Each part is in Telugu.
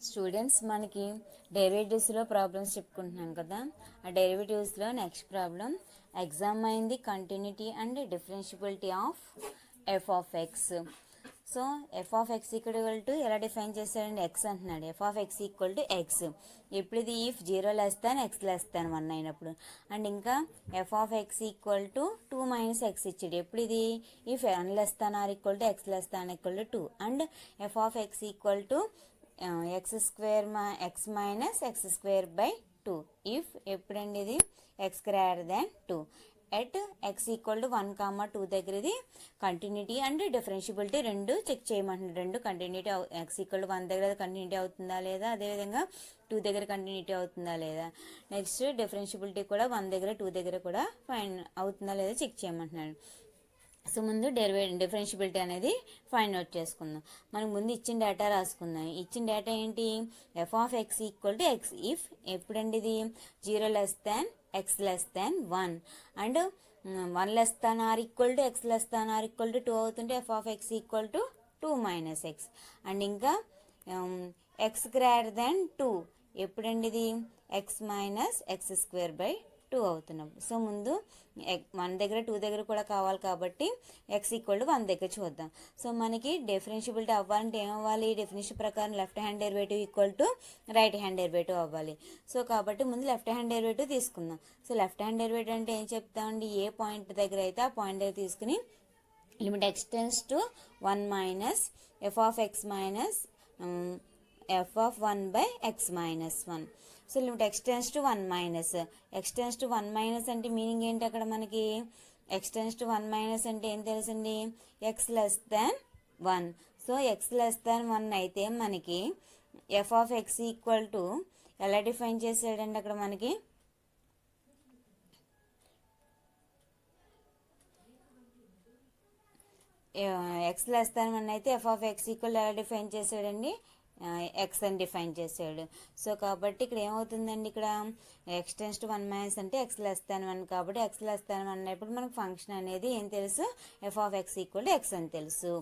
స్టూడెంట్స్ మనకి డెరివేటివ్స్లో ప్రాబ్లమ్స్ చెప్పుకుంటున్నాం కదా. ఆ డెరివేటివ్స్లో next problem examine the continuity and differentiability of f of x. So f of x equal to ఎలా డిఫైన్ చేస్తాడండి, ఎక్స్ అంటున్నాడు. F of x equal to x ఎప్పుడు ఇది ఇఫ్ 0 < x < 1 అయినప్పుడు. అండ్ ఇంకా F of x equal to 2 - x ఇచ్చాడు ఎప్పుడు ఇది if 1 < or = x < 2. And F of x equal to x square x minus x square by 2 if ఎప్పుడండి ఇది x greater than 2 at x equal to 1, 2 దగ్గర ఇది కంటిన్యూటీ అండ్ డిఫరెన్షియబిలిటీ రెండు చెక్ చేయమంటున్నాడు. రెండు కంటిన్యూటీ x equal to 1 దగ్గర కంటిన్యూటీ అవుతుందా లేదా, అదేవిధంగా 2 దగ్గర కంటిన్యూటీ అవుతుందా లేదా. నెక్స్ట్ డిఫరెన్షియబిలిటీ కూడా 1 దగ్గర 2 దగ్గర కూడా ఫైన్ అవుతుందా లేదా చెక్ చేయమంటున్నాడు. సో ముందు డిఫరెన్షియబిలిటీ అనేది ఫైండ్ అవుట్ చేసుకుందాం. మనకు ముందు ఇచ్చిన డేటా రాసుకుందాం. ఇచ్చిన డేటా ఏంటి, F of x equal to X if ఎప్పుడండి ఇది 0 < x <1 అండ్ 1 < or x < 2 అవుతుంటే F of x equal to 2 - x. And ఇంకా x గ్రేటర్ దెన్ 2 ఎప్పుడండి ఇది x - x² / 2 అవుతున్నప్పుడు. సో ముందు 1 దగ్గర 2 దగ్గర కూడా కావాలి కాబట్టి x = 1 దగ్గర చూద్దాం. సో మనకి డిఫరెన్షియబిలిటీ అవ్వాలంటే ఏమవ్వాలి, డెఫినేషన్ ప్రకారం left hand derivative equal to right hand derivative అవ్వాలి. సో కాబట్టి ముందు లెఫ్ట్ హ్యాండ్ డెరివేటివ్ తీసుకుందాం. సో లెఫ్ట్ హ్యాండ్ డెరివేటివ్ అంటే ఏం చెప్తామండి, ఏ పాయింట్ దగ్గర అయితే ఆ పాయింట్ దగ్గర తీసుకుని limit x tends to 1 - f of x minus f of 1 by x minus 1. So limit x tends to 1 - x tends to 1 అంటే మీనింగ్ ఏంటి, అక్కడ మనకి x టెన్స్ టు 1 అంటే ఏం తెలుసండి, x < 1. సో x < 1 అయితే మనకి f of x equal to ఎలా డిఫైన్ చేసాడండి, అక్కడ మనకి x < 1 అయితే ఎఫ్ ఆఫ్ ఎక్స్ ఈక్వల్ ఎలా డిఫైన్ చేసాడండి, ఎక్స్ అని డిఫైన్ చేసాడు. సో కాబట్టి ఇక్కడ ఏమవుతుందండి, ఇక్కడ x టెన్స్ టు 1 అంటే x < 1 కాబట్టి x < 1 అన్నప్పుడు మనకు ఫంక్షన్ అనేది ఏం తెలుసు, F of x equal to X అని తెలుసు.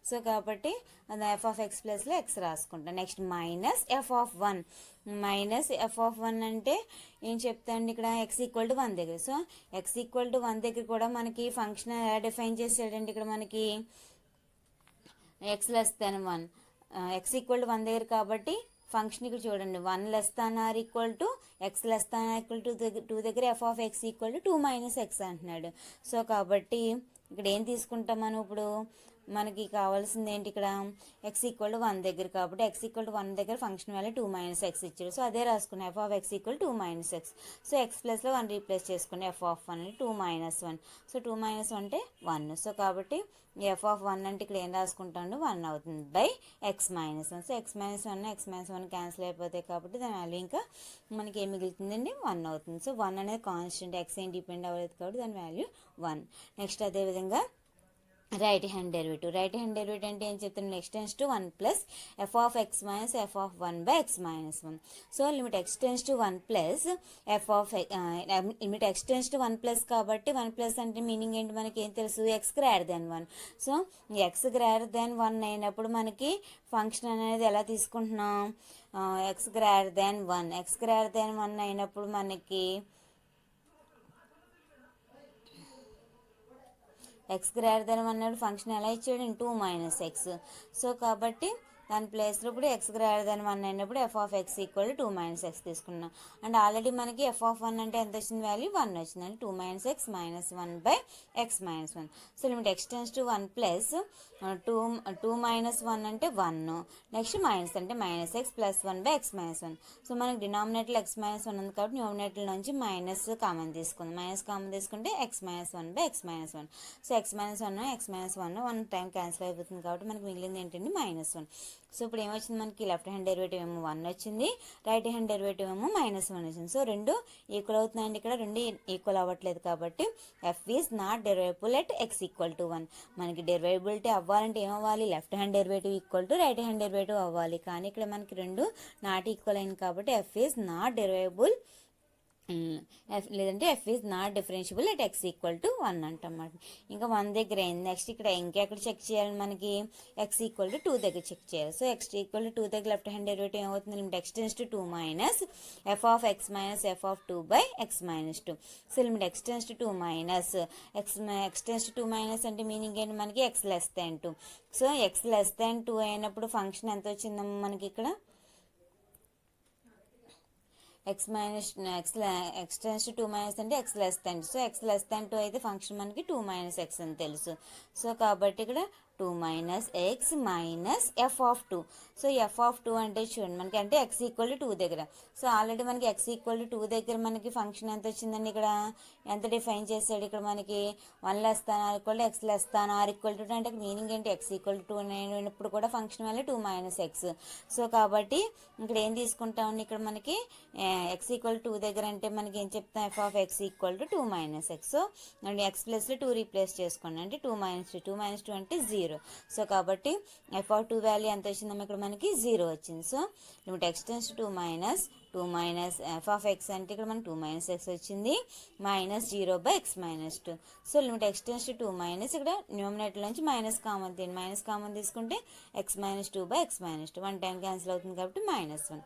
సో కాబట్టి ఎఫ్ ఆఫ్ ఎక్స్ ప్లస్లో ఎక్స్ రాసుకుంటాం. నెక్స్ట్ మైనస్ ఎఫ్ ఆఫ్ 1 అంటే ఏం చెప్తాండి, ఇక్కడ x = 1 దగ్గర. సో x = 1 దగ్గర కూడా మనకి ఫంక్షన్ ఎలా డిఫైన్ చేసాడండి, ఇక్కడ మనకి x < 1 x = 1 దగ్గర కాబట్టి ఫంక్షన్ ఇక్కడ చూడండి 1 < or x < 2 దగ్గర F of x equal to 2 - x అంటున్నాడు. సో కాబట్టి ఇక్కడ ఏం తీసుకుంటాం మనం, ఇప్పుడు మనకి కావాల్సింది ఏంటి, ఇక్కడ x = 1 దగ్గర కాబట్టి x = 1 దగ్గర ఫంక్షన్ వాల్యూ 2 - x ఇచ్చాడు. సో అదే రాసుకున్నాం, F of x equal 2 - x. So x ప్లస్లో 1 రీప్లేస్ చేసుకుని ఎఫ్ ఆఫ్ 1 2 - 1. సో 2 - 1 అంటే 1. సో కాబట్టి ఎఫ్ ఆఫ్ 1 అంటే ఇక్కడ ఏం రాసుకుంటాను, 1 అవుతుంది by x - 1. So x - 1 x - 1 cancel అయిపోతాయి కాబట్టి దాని వాల్యూ ఇంకా మనకి ఏం మిగులుతుందండి, 1 అవుతుంది. సో 1 అనేది కాన్స్టెంట్, x ఏం డిపెండ్ అవ్వలేదు కాబట్టి దాని వాల్యూ 1. నెక్స్ట్ అదేవిధంగా రైట్ హ్యాండ్ డెరివేటివ్ అంటే ఏం చెప్తాను, next tends to 1 plus F of x minus f of 1 by x minus 1. So limit x tends to 1 plus F of limit x tends to 1 plus కాబట్టి 1 ప్లస్ అంటే మీనింగ్ ఏంటి, మనకి ఏం తెలుసు, x greater than 1. So x greater than 1 అయినప్పుడు మనకి ఫంక్షన్ అనేది ఎలా తీసుకుంటున్నాం, x గ్రేటర్ దెన్ 1 అయినప్పుడు మనకి x గ్రేటర్ దెన్ 1 అన్నప్పుడు ఫంక్షన్ ఎలా ఇచ్చాడు, 2 - x. సో కాబట్టి దాని ప్లేస్లో ఇప్పుడు x గ్రేటర్ దెన్ 1 అయినప్పుడు F of x equal 2 - x తీసుకున్నాం. అండ్ ఆల్రెడీ మనకి ఎఫ్ ఆఫ్ 1 అంటే ఎంత వచ్చింది, వాల్యూ 1 వచ్చింది. అంటే 2 - x minus 1 by x minus 1. So limit x tends to 1 plus 2 - 1 అంటే 1. నెక్స్ట్ మైనస్ అంటే -x plus 1 by x minus 1. So మనకి డినామినేటర్ x మైనస్ 1 ఉంది కాబట్టి న్యూమినేటర్ నుంచి మైనస్ కామన్ తీసుకుందాం. మైనస్ కామన్ తీసుకుంటే x minus 1 by x minus 1. So x minus 1 time cancel అయిపోతుంది కాబట్టి మనకి మిగిలింది ఏంటంటే -1. సో ఇప్పుడు ఏమొచ్చింది, మనకి లెఫ్ట్ హ్యాండ్ డెరివేటివ్ ఏమో 1 వచ్చింది, రైట్ హ్యాండ్ డెరివేటివ్ ఏమో -1 వచ్చింది. సో రెండు ఈక్వల్ అవుతున్నాయండి, ఇక్కడ రెండు ఈక్వల్ అవ్వట్లేదు కాబట్టి f is not derivable at x = 1. మనకి డెరివేబిలిటీ అవ్వాలంటే ఏమవ్వాలి, left hand derivative equal to right hand derivative అవ్వాలి. కానీ ఇక్కడ మనకి రెండు నాట్ ఈక్వల్ అయింది కాబట్టి f is not derivable f లేదంటే f is not differentiable at x equal to 1 అంటమాట. ఇంకా 1 దగ్గర అయింది. నెక్స్ట్ ఇక్కడ ఇంకెక్కడ చెక్ చేయాలి మనకి, ఎక్స్ ఈక్వల్ టు 2 దగ్గర చెక్ చేయాలి. సో ఎక్స్ ఈక్వల్ టు 2 దగ్గర లెఫ్ట్ హ్యాండ్ డెరివేటివ్ ఏమవుతుంది, limit x tends to 2 minus f of x minus f of 2 by x minus 2. So limit x tends to 2 minus x tends to 2 minus అంటే మీనింగ్ ఏంటి మనకి, x less than 2. So x less than 2 అయినప్పుడు ఫంక్షన్ ఎంత వచ్చిందమ్మా మనకి ఇక్కడ, x minus x tends to 2 minus అంటే x less than. So x less than 2 అయితే ఫంక్షన్ మనకి 2 మైనస్ ఎక్స్ అని తెలుసు. సో కాబట్టి ఇక్కడ 2 minus X minus f of 2. So f of 2 అంటే చూడండి మనకి, అంటే ఎక్స్ ఈక్వల్ టు 2 దగ్గర. సో ఆల్రెడీ మనకి ఎక్స్ ఈక్వల్ టు 2 దగ్గర మనకి ఫంక్షన్ ఎంత వచ్చిందండి, ఇక్కడ ఎంత డిఫైన్ చేశాడు, ఇక్కడ మనకి 1 less than or equal to X less than or equal to 2 అంటే మీనింగ్ ఏంటి, ఎక్స్ ఈక్వల్ టు 2 అయినప్పుడు కూడా ఫంక్షన్ వల్ల 2 మైనస్ ఎక్స్. సో కాబట్టి ఇక్కడ ఏం తీసుకుంటాం, ఇక్కడ మనకి ఎక్స్ ఈక్వల్ టు 2 దగ్గర అంటే మనకి ఏం చెప్తాం, F of x equal to 2 minus X. So and X ప్లస్లో 2 రీప్లేస్ చేసుకోండి, అంటే 2 మైనస్ 2 అంటే 0. సో కాబట్టి ఎఫ్ ఆఫ్ 2 వాల్యూ ఎంత వచ్చిందమ్మా ఇక్కడ మనకి 0 వచ్చింది. So limit x tends to 2 minus f of X అంటే ఇక్కడ మనకి 2 మైనస్ ఎక్స్ వచ్చింది, minus 0 by x minus 2. So limit x tends to 2 minus ఇక్కడ న్యూమినేటర్ నుంచి మైనస్ కామన్ తీయండి, మైనస్ కామన్ తీసుకుంటే X minus 2 by x minus 2. 1 time cancel అవుతుంది కాబట్టి -1.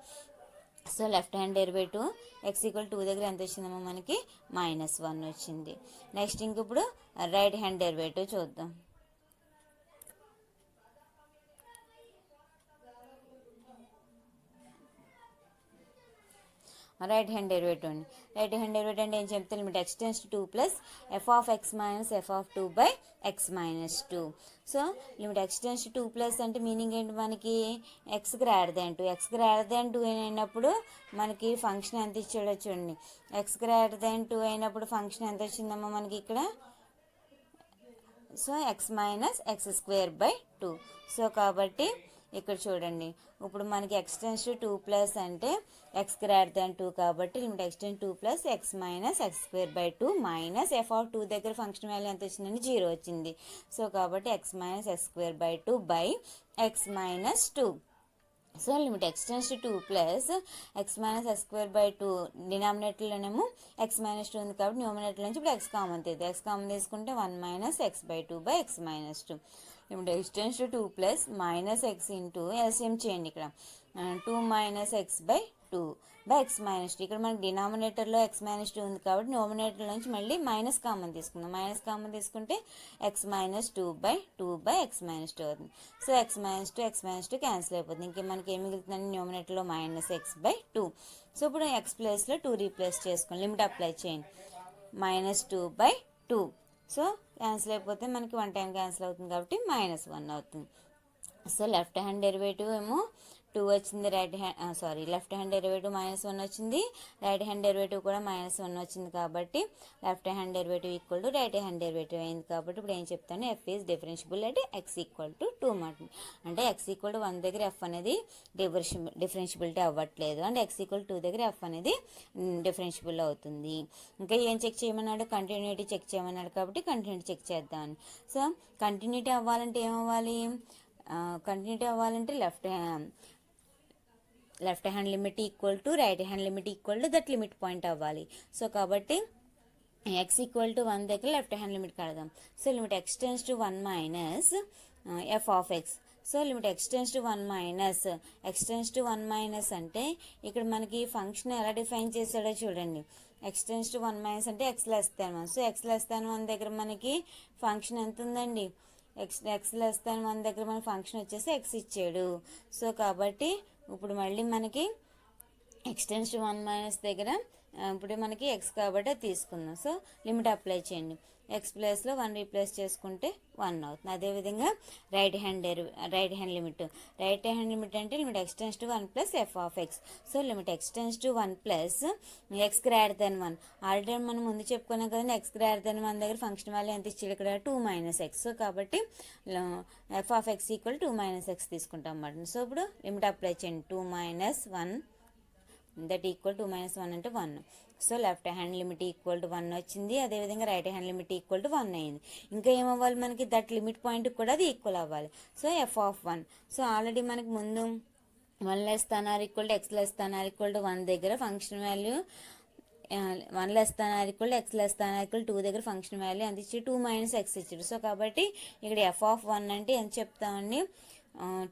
So left hand derivative X equal 2 దగ్గర ఎంత వచ్చిందమ్మా మనకి, -1 వచ్చింది. నెక్స్ట్ ఇంక ఇప్పుడు రైట్ హ్యాండ్ డెరివేటివ్ చూద్దాం. రైట్ హ్యాండ్ డెరివేటివ్ అండి. రైట్ హ్యాండ్ డెరివేటివ్ అంటే ఏం చెప్తే, limit x tends to 2 plus F of x minus f of 2 by x minus 2. So limit x tends to 2 plus అంటే మీనింగ్ ఏంటి మనకి, X greater than 2. X greater than 2 అయినప్పుడు మనకి ఫంక్షన్ ఎంత ఇచ్చాడో చూడండి, ఎక్స్ గ్రేటర్ దాన్ 2 అయినప్పుడు ఫంక్షన్ ఎంత వచ్చిందమ్మా మనకి ఇక్కడ, so x minus x square by 2. So కాబట్టి ఇక్కడ చూడండి, ఇప్పుడు మనకి ఎక్స్ టెన్స్ టు 2 ప్లస్ అంటే ఎక్స్ గ్రేటర్ దాన్ 2 కాబట్టి limit x tense 2 plus x minus x square by 2 minus f of 2 దగ్గర ఫంక్షన్ వాల్యూ ఎంత వచ్చిందని 0 వచ్చింది. సో కాబట్టి x minus x square by 2 by x minus 2. So limit x tends to 2 plus x minus x square by 2 డినామినేటర్లోనేమో ఎక్స్ మైనస్ 2 ఉంది కాబట్టి న్యూమినేటర్ నుంచి ఇప్పుడు ఎక్స్ కామన్ తీద్దాం. ఎక్స్ కామన్ తీసుకుంటే 1 minus x by 2 by x minus 2. Limit x tends to 2 plus minus x into LCM చేయండి, ఇక్కడ 2 minus x by 2 by x minus 2. ఇక్కడ మనకి డినామినేటర్లో ఎక్స్ మైనస్ 2 ఉంది కాబట్టి న్యూమినేటర్ నుంచి మళ్ళీ మైనస్ కామన్ తీసుకుందాం. మైనస్ కామన్ తీసుకుంటే X minus 2 by 2 by x minus 2 అవుతుంది. సో ఎక్స్ మైనస్ 2 క్యాన్సిల్ అయిపోతుంది. ఇంకే మనకి ఏం మిగులుతుందండి, న్యూమినేటర్లో మైనస్ ఎక్స్ బై 2. సో ఇప్పుడు ఎక్స్ ప్లేస్లో 2 రీప్లేస్ చేసుకోండి, లిమిట్ అప్లై చేయండి, -2 బై 2. సో క్యాన్సిల్ అయిపోతే మనకి 1 టైం క్యాన్సిల్ అవుతుంది కాబట్టి -1 అవుతుంది. సో లెఫ్ట్ హ్యాండ్ డెరివేటివ్ ఏమో 2 వచ్చింది, లెఫ్ట్ హ్యాండ్ డెరివేటివ్ -1 వచ్చింది, రైట్ హ్యాండ్ డెరివేటివ్ కూడా -1 వచ్చింది. కాబట్టి left hand derivative equal to right hand derivative అయింది. కాబట్టి ఇప్పుడు ఏం చెప్తాను, ఎఫ్ ఈజ్ డిఫరెన్షియబుల్ అంటే ఎక్స్ ఈక్వల్ టు 2 మాట. అంటే ఎక్స్ ఈక్వల్ టు 1 దగ్గర ఎఫ్ అనేది డిఫరెన్షియబిలిటీ అవ్వట్లేదు, అంటే ఎక్స్ ఈక్వల్ 2 దగ్గర ఎఫ్ అనేది డిఫరెన్షియబుల్ అవుతుంది. ఇంకా ఏం చెక్ చేయమన్నాడు, కంటిన్యూటీ చెక్ చేయమన్నాడు కాబట్టి కంటిన్యూటీ చెక్ చేద్దామని. సో కంటిన్యూటీ అవ్వాలంటే ఏమవ్వాలి, కంటిన్యూటీ అవ్వాలంటే left hand limit equal to right hand limit equal to that limit point అవ్వాలి. సో కాబట్టి ఎక్స్ ఈక్వల్ టు 1 దగ్గర లెఫ్ట్ హ్యాండ్ లిమిట్ కడదాం. So limit x tends to 1 minus f of x. So limit x tends to 1 minus x tends to 1 minus అంటే ఇక్కడ మనకి ఫంక్షన్ ఎలా డిఫైన్ చేశాడో చూడండి. ఎక్స్ టెన్స్ టు 1 మైనస్ అంటే ఎక్స్ లెస్ దాన్ 1. సో ఎక్స్ లెస్ దాన్ 1 దగ్గర మనకి ఫంక్షన్ ఎంత ఉందండి, ఎక్స్ లెస్ దాన్ 1 దగ్గర మన ఫంక్షన్ వచ్చేసి ఎక్స్ ఇచ్చాడు. సో కాబట్టి ఇప్పుడు మళ్ళీ మనకి ఎక్స్ టెన్స్ టు 1 మైనస్ దగ్గర ఇప్పుడు మనకి ఎక్స్ కాబట్టి అది తీసుకుందాం. సో లిమిట్ అప్లై చేయండి, ఎక్స్ ప్లేస్లో 1 రీప్లేస్ చేసుకుంటే 1 అవుతుంది. అదేవిధంగా రైట్ హ్యాండ్ లిమిట్ అంటే limit x tends to 1 plus F of x. So limit x tends to 1 plus X greater than 1. Already మనం ముందు చెప్పుకున్నాం కదండి, ఎక్స్ గ్రేటర్ దెన్ 1 దగ్గర ఫంక్షన్ వాల్యూ ఎంత ఇచ్చాడు ఇక్కడ 2 మైనస్ ఎక్స్. సో కాబట్టి F of x equal 2 minus X తీసుకుంటాం అన్నమాట. సో ఇప్పుడు లిమిట్ అప్లై చేయండి, 2 మైనస్ 1 దట్ ఈక్వల్ 2 మైనస్ 1 అంటే 1. So left hand limit equal to 1 వచ్చింది, అదేవిధంగా right hand limit equal to 1 అయింది. ఇంకా ఏమవ్వాలి మనకి, దట్ లిమిట్ పాయింట్కి కూడా అది ఈక్వల్ అవ్వాలి. So f of 1. So already మనకి ముందు 1 less than or equal to X less than or equal to 1 దగ్గర function value 1 less than or equal X less than or equal 2 దగ్గర ఫంక్షన్ వాల్యూ అంత ఇచ్చి 2 మైనస్ ఎక్స్ ఇచ్చాడు. సో కాబట్టి ఇక్కడ f(1) అంటే ఎంత చెప్తామండి,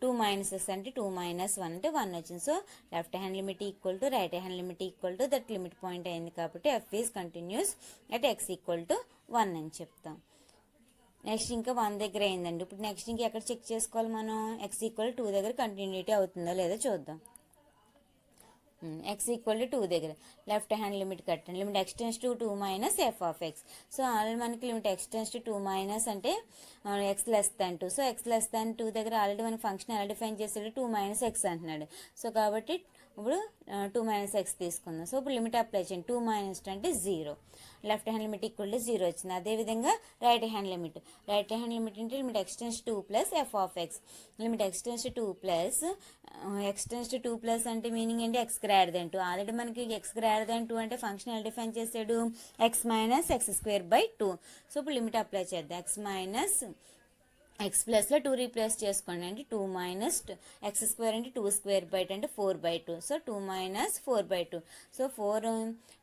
2 మైనస్ ఎక్స్ అంటే 2 మైనస్ 1 అంటే 1 వచ్చింది. So left hand limit equal to right hand limit equal to that limit point అయింది కాబట్టి f is continuous at x equal to 1 అని చెప్తాం. నెక్స్ట్ ఇంకా 1 దగ్గర అయిందండి. ఇప్పుడు నెక్స్ట్ ఇంకా ఎక్కడ చెక్ చేసుకోవాలి మనం, ఎక్స్ ఈక్వల్ 2 దగ్గర కంటిన్యూటీ అవుతుందో లేదో చూద్దాం. ఎక్స్ ఈక్వల్ టు 2 దగ్గర లెఫ్ట్ హ్యాండ్ లిమిట్ కట్టండి. Limit x tends to 2 minus f of x. So already మనకి limit x tends to 2 minus అంటే x less than 2. So x less than 2 దగ్గర ఆల్రెడీ మన ఫంక్షన్ ఎలా డిఫైన్ చేసాడు, 2 మైనస్ ఎక్స్ అంటున్నాడు. సో కాబట్టి ఇప్పుడు 2 మైనస్ ఎక్స్ తీసుకుందాం. సో ఇప్పుడు లిమిట్ అప్లై చేయండి. 2 మైనస్ 2 అంటే 0. Left hand limit equal to 0 వచ్చింది. అదేవిధంగా రైట్ హ్యాండ్ లిమిట్ అంటే limit x tense 2 plus F of X. Limit x tense 2 plus x tends 2 plus అంటే మీనింగ్ ఏంటి, ఎక్స్ గ్రేటర్ దెన్ 2. ఆల్రెడీ మనకి ఎక్స్ గ్రేటర్ దెన్ 2 అంటే ఫంక్షన్ ఎలా డిఫైన్ చేసాడు, X minus x square by 2. So ఇప్పుడు లిమిట్ అప్లై చేద్దాం. ఎక్స్ మైనస్ ఎక్స్ ప్లస్లో 2 రీప్లేస్ చేసుకోండి. అంటే 2 మైనస్ ఎక్స్ స్క్వేర్ అంటే 2 స్క్వేర్ బై 2 అంటే 4/2. So 2 minus 4/2. సో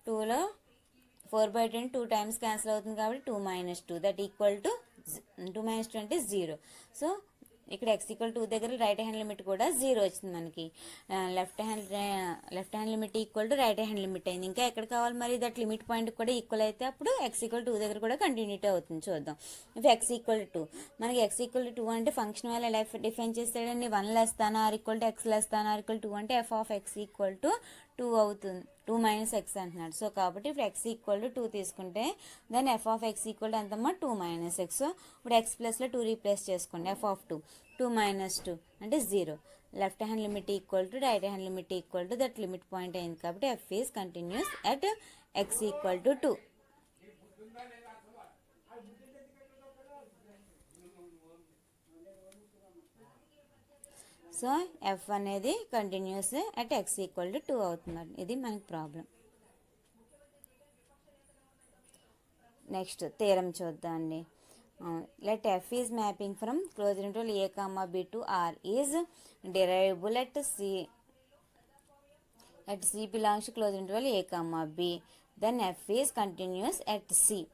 2లో 4/2 అంటే 2 టైమ్స్ క్యాన్సిల్ అవుతుంది కాబట్టి 2 minus 2 that equal to 2 minus 2 అంటే 0. సో ఇక్కడ ఎక్స్ ఈక్వల్ 2 దగ్గర రైట్ హ్యాండ్ లిమిట్ కూడా 0 వచ్చింది మనకి. Left hand limit equal to right hand limit అయింది. ఇంకా ఎక్కడ కావాలి మరి, దట్ లిమిట్ పాయింట్ కూడా ఈక్వల్ అయితే అప్పుడు ఎక్స్ ఈక్వల్ 2 దగ్గర కూడా కంటిన్యూటీ అవుతుంది. చూద్దాం. ఇఫ్ ఎక్స్ ఈక్వల్ 2, మనకి ఎక్స్ ఈక్వల్ 2 అంటే ఫంక్షన్ వాల్యూ ఎలా డిఫైన్ చేస్తాడండి, 1 less than or equal to X less than or equal 2 అంటే F of x equal to 2 అవుతుంది. 2 మైనస్ ఎక్స్ అంటున్నాడు. సో కాబట్టి ఇప్పుడు ఎక్స్ ఈక్వల్ టు 2 తీసుకుంటే దాన్ని F of x equal to ఎంతమ్మా 2 మైనస్ ఎక్స్. ఇప్పుడు ఎక్స్ ప్లస్లో 2 రీప్లేస్ చేసుకోండి. ఎఫ్ ఆఫ్ 2 మైనస్ 2 అంటే 0. Left hand limit equal to right hand limit equal to that limit point అయింది కాబట్టి f is continuous at x equal to 2. So f అనేది continuous at x equal to 2 అవుతుంది. ఇది మనకి ప్రాబ్లం. నెక్స్ట్ థీరం చూద్దామండి. Let f is mapping from closed interval a comma b to R is derivable at C belongs to closed interval a comma b, then f is continuous at C.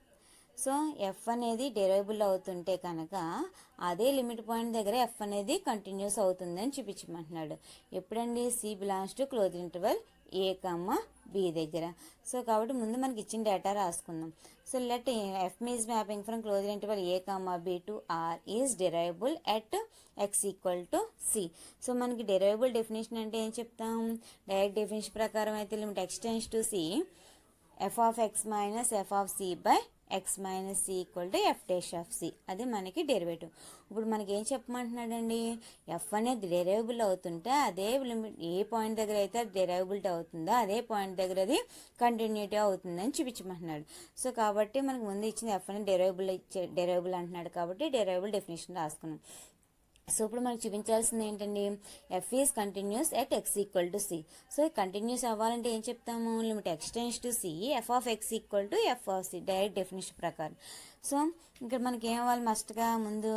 So f అనేది డెరైవబుల్ అవుతుంటే కనుక అదే లిమిట్ పాయింట్ దగ్గర ఎఫ్ అనేది కంటిన్యూస్ అవుతుందని చూపించమంటున్నాడు. ఎప్పుడండి, c belongs to closed interval a comma b దగ్గర. సో కాబట్టి ముందు మనకి ఇచ్చిన డేటా రాసుకుందాం. So let f is mapping from closed interval a comma b to R is derivable at x equal to c. So మనకి డెరైవబుల్ డెఫినేషన్ అంటే ఏం చెప్తాం, డైరెక్ట్ డెఫినేషన్ ప్రకారం అయితే limit x tends to c f of x minus f of c by x minus c equal to f dash of c. అది మనకి డెరివేటివ్. ఇప్పుడు మనకి ఏం చెప్పమంటున్నాడండి, ఎఫ్ అనేది డెరైవబుల్ అవుతుంటే అదే లిమిట్ ఏ పాయింట్ దగ్గర అయితే అది డెరైవబిలిటీ అవుతుందో అదే పాయింట్ దగ్గర అది కంటిన్యూటీ అవుతుందని చూపించమంటున్నాడు. సో కాబట్టి మనకు ముందు ఇచ్చిన ఎఫ్ అనేది డెరైవబుల్ అంటున్నాడు కాబట్టి డెరైవబుల్ డెఫినేషన్ రాసుకున్నాం. సో ఇప్పుడు మనకు చూపించాల్సింది ఏంటండి, f is continuous at x equal to c. So continuous అవ్వాలంటే ఏం చెప్తాము, limit x tends to c f of x equal to f of c, direct definition ప్రకారం. సో ఇక్కడ మనకి ఏం అవ్వాలి, మస్ట్గా ముందు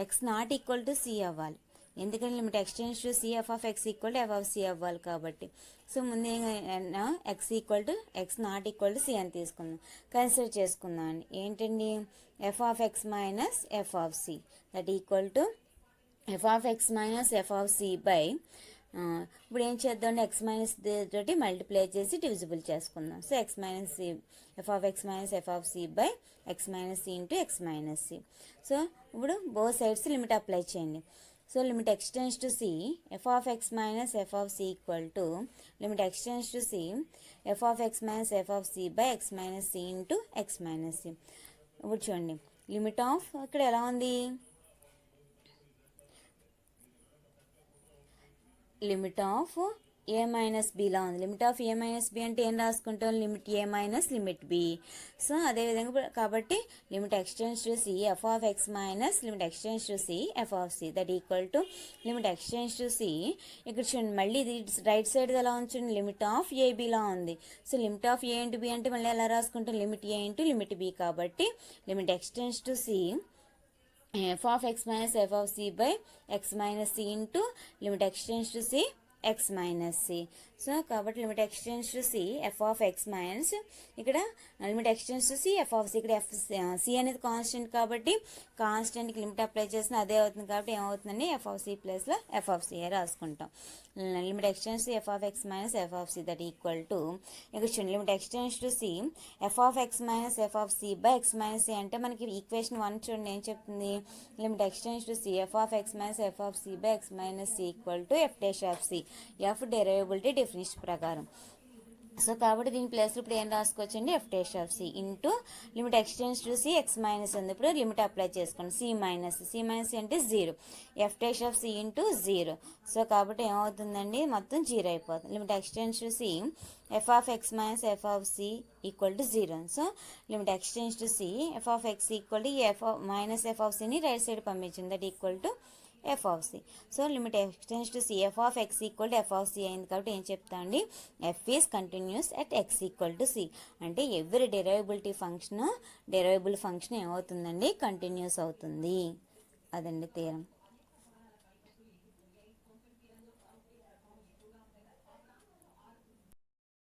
x not equal to c అవ్వాలి. ఎందుకంటే limit x tends to c f of x equal to f of c అవ్వాలి కాబట్టి. సో ముందు x equal to x not equal to c అని తీసుకుందాం, కన్సిడర్ చేసుకుందాం అండి. ఏంటండి, f of x minus f of c that equal to f of x minus f of c by, ఇప్పుడు ఏం చేద్దాం, ఎక్స్ మైనస్ తోటి మల్టిప్లై చేసి డివిజిబుల్ చేసుకుందాం. So x minus c f of x minus f of c by x minus c into x minus c. So ఇప్పుడు బోత్ సైడ్స్ లిమిట్ అప్లై చేయండి. So limit x tends to c f of x minus f of c equal to limit x tends to c f of x minus f of c by x minus c into x minus c. ఇప్పుడు చూడండి, లిమిట్ ఆఫ్ ఇక్కడ ఎలా ఉంది, లిమిట్ ఆఫ్ ఏ మైనస్ బిలా ఉంది. Limit of a minus b అంటే ఏం రాసుకుంటాం, limit a minus limit b. So అదేవిధంగా కాబట్టి limit x tends to c f of x minus limit x tends to c f of c that equal to limit x tends to c. ఇక్కడ చూడండి మళ్ళీ ఇది రైట్ సైడ్ ఎలా ఉంచండి, లిమిట్ ఆఫ్ ఏ బిలా ఉంది. So limit of a into b అంటే మళ్ళీ ఎలా రాసుకుంటాం, limit a into limit b. కాబట్టి limit x tends to c f of x minus f of c by x minus c into limit x tends to c x minus c. So కాబట్టి limit x tends to c f of x minus, ఇక్కడ limit x tends to c f of c, ఇక్కడ ఎఫ్ సి అనేది కాన్స్టెంట్ కాబట్టి కాన్స్టెంట్కి లిమిట్ అప్లై చేసిన అదే అవుతుంది కాబట్టి ఏమవుతుందండి ఎఫ్ ఆఫ్ సి ప్లస్లో ఎఫ్ ఆఫ్ సి రాసుకుంటాం. Limit x tends to f of x minus f of c that equal to, ఇక్కడ చూడండి limit x tends to c f of x minus f of c by x minus c అంటే మనకి ఈక్వేషన్ 1 చూడండి ఏం చెప్తుంది, limit x tends to c f of x minus f of c by x minus c equal to f dash of c, f derivability definition ప్రకారం. సో కాబట్టి దీని ప్లేస్లో ఇప్పుడు ఏం రాసుకోవచ్చండి, f dash of c into limit x tends to c x minus ఉంది, ఇప్పుడు లిమిట్ అప్లై చేసుకోండి సి మైనస్ అంటే 0, f dash of c into 0. So కాబట్టి ఏమవుతుందండి మొత్తం 0 అయిపోతుంది. Limit x tends to c f of x minus f of c equal to 0. So limit x tends to c f of x equal to F minus f of సిని రైట్ సైడ్ పంపించింది that equal to f of c. So limit x tends to c f of x equal to f of c అయింది కాబట్టి ఏం చెప్తా అండి, f is continuous at x equal to c, అంటే ఎవ్రీ డెరైవబుల్ ఫంక్షన్ ఏమవుతుందండి, కంటిన్యూస్ అవుతుంది. అదండి థియరం.